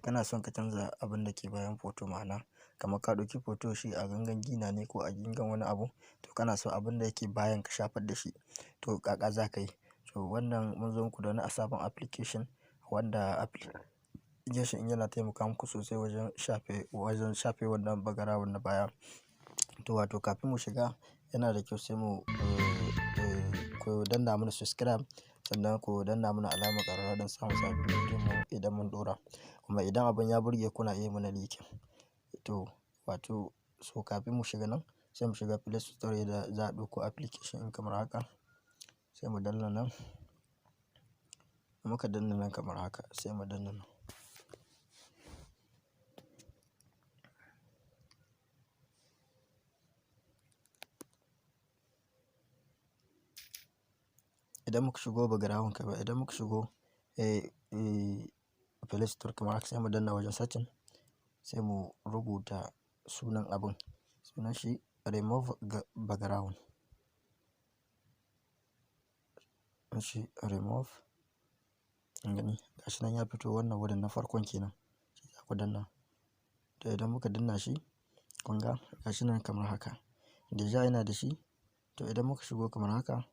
kana son ka canza abin da ke bayan foto ma'ana kamar ka ɗauki foto shi a gangan gina ne ko a gangan wani abu to kana so abin da yake bayan ka shafar da shi to ƙaƙa za ka yi. To wannan mun zo muku da wani sabon application wanda application in yana taimaka muku sosai wajen shafe wannan background na baya. To wato kafin mu shiga yana da kyau sai ku danna mana subscribe sannan ku danna mana alamar ƙararrawa don samun sabbin bidiyon mu idan mun ɗora. Kuma idan abin ya burge ku na iya mana likin. To wato so kafin mu shiga nan sai mu shiga Play Store da za a ɗauko application in kamar haka sai mu danna nan. Muka danna nan kamar haka sai mu danna nan. Idan muka shigo background kamar idan muka shigo Play Store kamar haka sai mu danna wajen setting sai mu rubuta sunan abun. Sunan shi remove background. Shi remove. Gani gashi nan ya fito wannan wurin na farkon kenan. Shi za ku danna. To idan muka danna shi kun ga gashi nan kamar haka. Deja yana da shi. To idan muka shigo kamar haka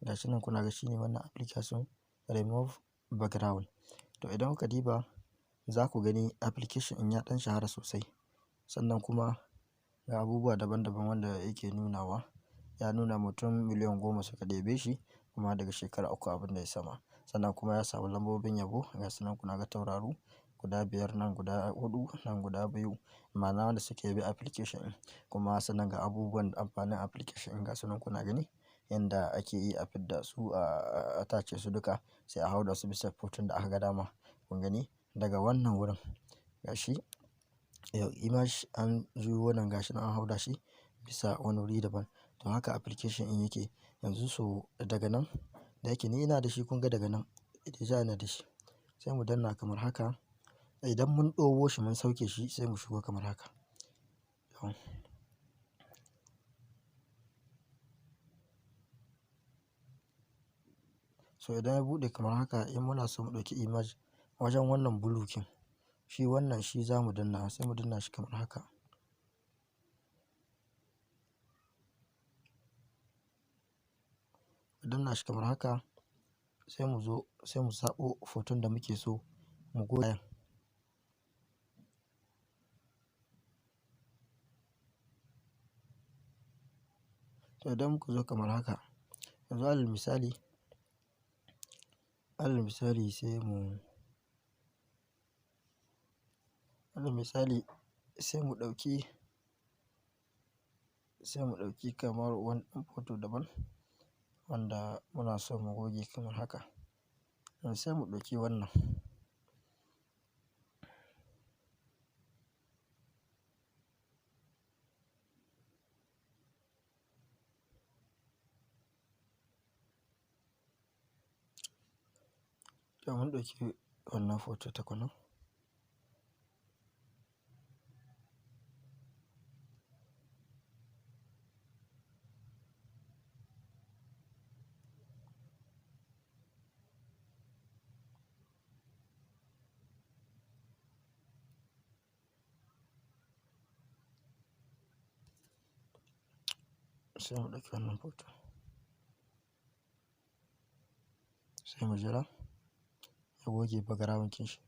gashi nan kuna ga shi ne wannan application remove background. To idan kuka diba za ku gani application in ya ɗan shahara sosai. Sannan kuma ga abubuwa daban daban wanda yake nunawa. Ya nuna mutum miliyan 10 suka ɗebe shi kuma daga shekara 3 abin da ya sama. Sannan kuma ya samu lambobin yabo gasu nan kuna ga tauraru guda 5 nan guda 4 nan guda 2 ma'ana wanda suke yabe application in. Kuma sannan ga abubuwan amfanin application in gasu nan kuna gani yanda ake yi a fidda su a tace su duka sai a hau da su bisa foton da aka ga dama. Kun gani daga wannan wurin gashi image an juyo wannan gashi nan an hau da shi bisa wani wuri daban. To haka application in yake yanzu so daga nan da yake ni ina da shi kun ga daga nan deja ina da shi. Sai mu danna kamar haka. Idan mun ɗauko shi mun sauke shi sai mu shigo kamar haka. So idan ya buɗe kamar haka in muna so mu ɗauki image wajen wannan blue kin shi wannan shi za mu danna sai mu danna shi kamar haka. Mu danna shi kamar haka sai mu zo sai mu zaɓo foton da muke so mu goya. To idan muka zo kamar haka yanzu alal misali sai mu ɗauki kamar wani ɗan foto daban wanda muna so mu goge kamar haka. Sai mu ɗauki wannan. To mun ɗauki wannan foto takwanan. Sai mu ɗauki wannan foto. Sai mu jira ya goge background kin shi.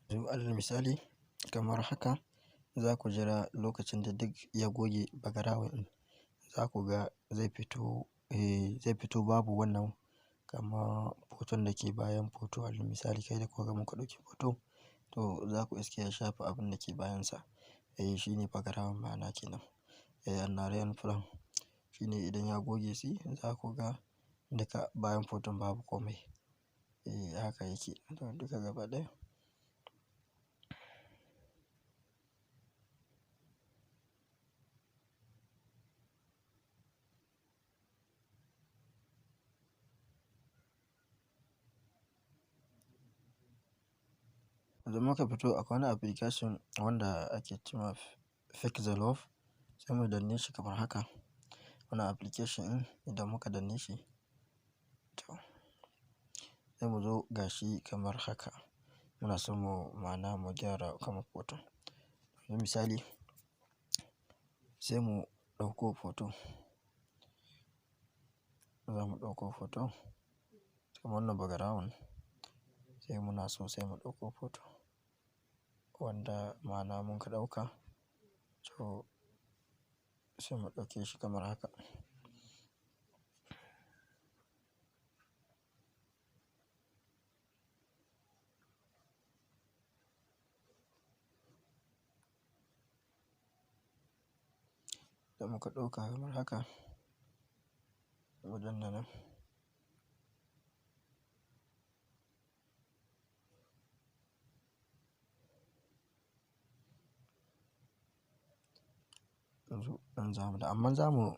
Yanzu alal misali kamar haka za ku jira lokacin da duk ya goge background in za ku ga zai fito babu wannan kama foton da ke bayan foto. Alal misali kai da kuka ga muka ɗauki foto to za ku iske ya shafe abun da ke bayansa. Shi ne background ma'ana kenan. Unreal Plan shi ne idan ya goge shi za ku ga duka bayan foton babu komai. Haka yake duka gaba ɗaya. idan muka fito akwai wani application wanda ake cewa Fake the Love, sai mu danne shi kamar haka. Wannan application ɗin idan muka danne shi, to sai mu zo gashi kamar haka. Muna so mu ma'ana mu gyara kamar hoton. Yanzu misali sai mu ɗauko hoto. Za mu ɗauko hoto kamar wannan background, sai muna so sai mu ɗauko hoto wanda ma'ana mun ka ɗauka. To sai mu ɗauke shi kamar haka. Da muka ɗauka kamar haka, mu danna nan. Yanzu ɗan zamu da amma zamu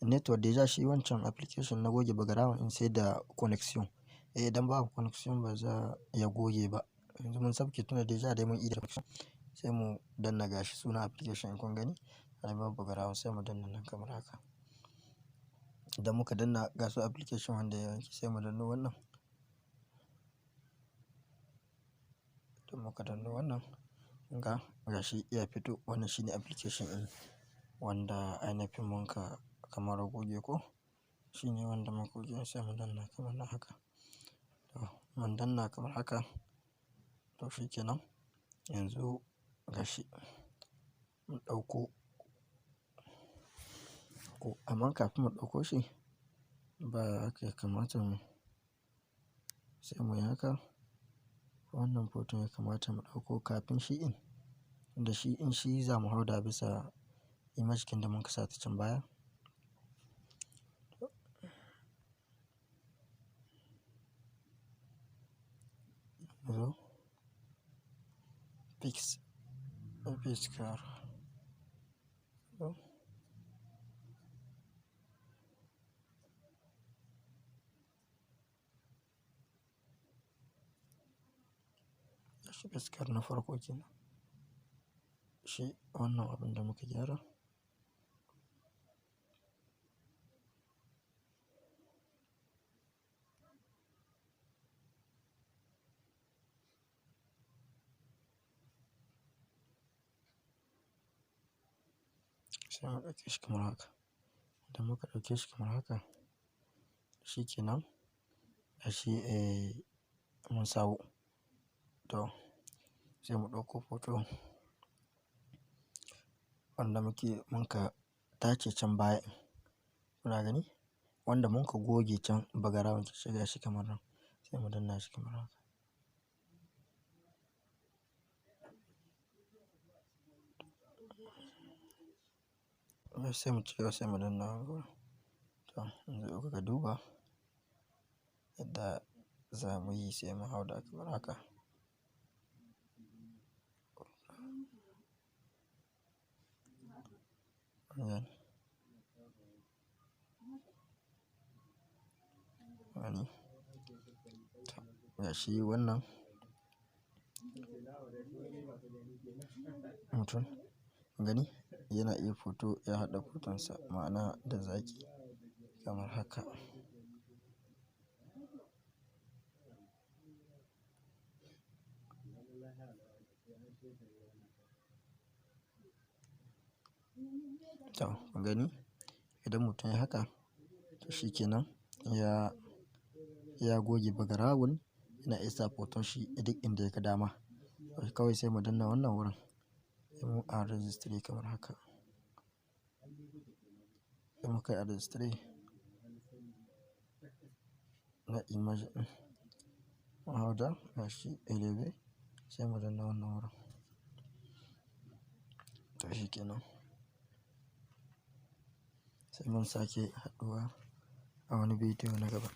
network deja shi wancan application na goge background in sai da connection. Idan babu connection ba za ya goge ba. Yanzu mun sauke tunda deja dai mun yi da connection, sai mu danna gashi sunan application in kun gani. Ai babu background sai mu danna nan kamar haka. Idan muka danna gasu application wanda ya yanke sai mu danno wannan. Idan muka danno wannan, ga gashi ya fito. Wannan shine application ɗin wanda ainafin mun ka kamar goge ko. Shine wanda muka goge sai mu danna kamar haka. To mun danna kamar haka. To shikenan. Yanzu gashi mun ɗauko ko amma kafin mu ɗauko shi ba haka ya kamata mu, sai mu yi haka. Wannan hoton ya kamata mu ɗauko kafin shi in, da shi in shi za mu hau da bisa image ɗin da mun ka sa ta can baya. Zo fix car. Zo. Shi car na farko kenan. Shi wannan abin da muka gyara. Sai mu ɗauke shi kamar haka. Idan muka ɗauke shi kamar haka, shikenan. Gashi mun sawo. To sai mu ɗauko hoto wanda mun ka tace can baya. Kuna gani? Wanda mun ka goge can background shi gashi kamar nan. Sai mu danna shi kamar haka. Sai mu cigaba sai mu danna haka. To yanzu kuka duba yadda za mu yi sai mu hau da kamar haka. Wani. To gashi wannan mutum gani yana iya hoto ya haɗa hotonsa ma'ana da zaki kamar haka. To kun gani idan mutum ya haka, to shikenan ya goge background. Yana iya sa hoton shi duk inda ya ga dama. Kawai sai mu danna wannan wurin. Sai mu a registry kamar haka. Sai muka yi a registry na image ɗin. Mu hau da gashi elebe sai mu danna wannan wurin. To shikenan. Sai mun sake haɗuwa a wani bidiyo na gaba.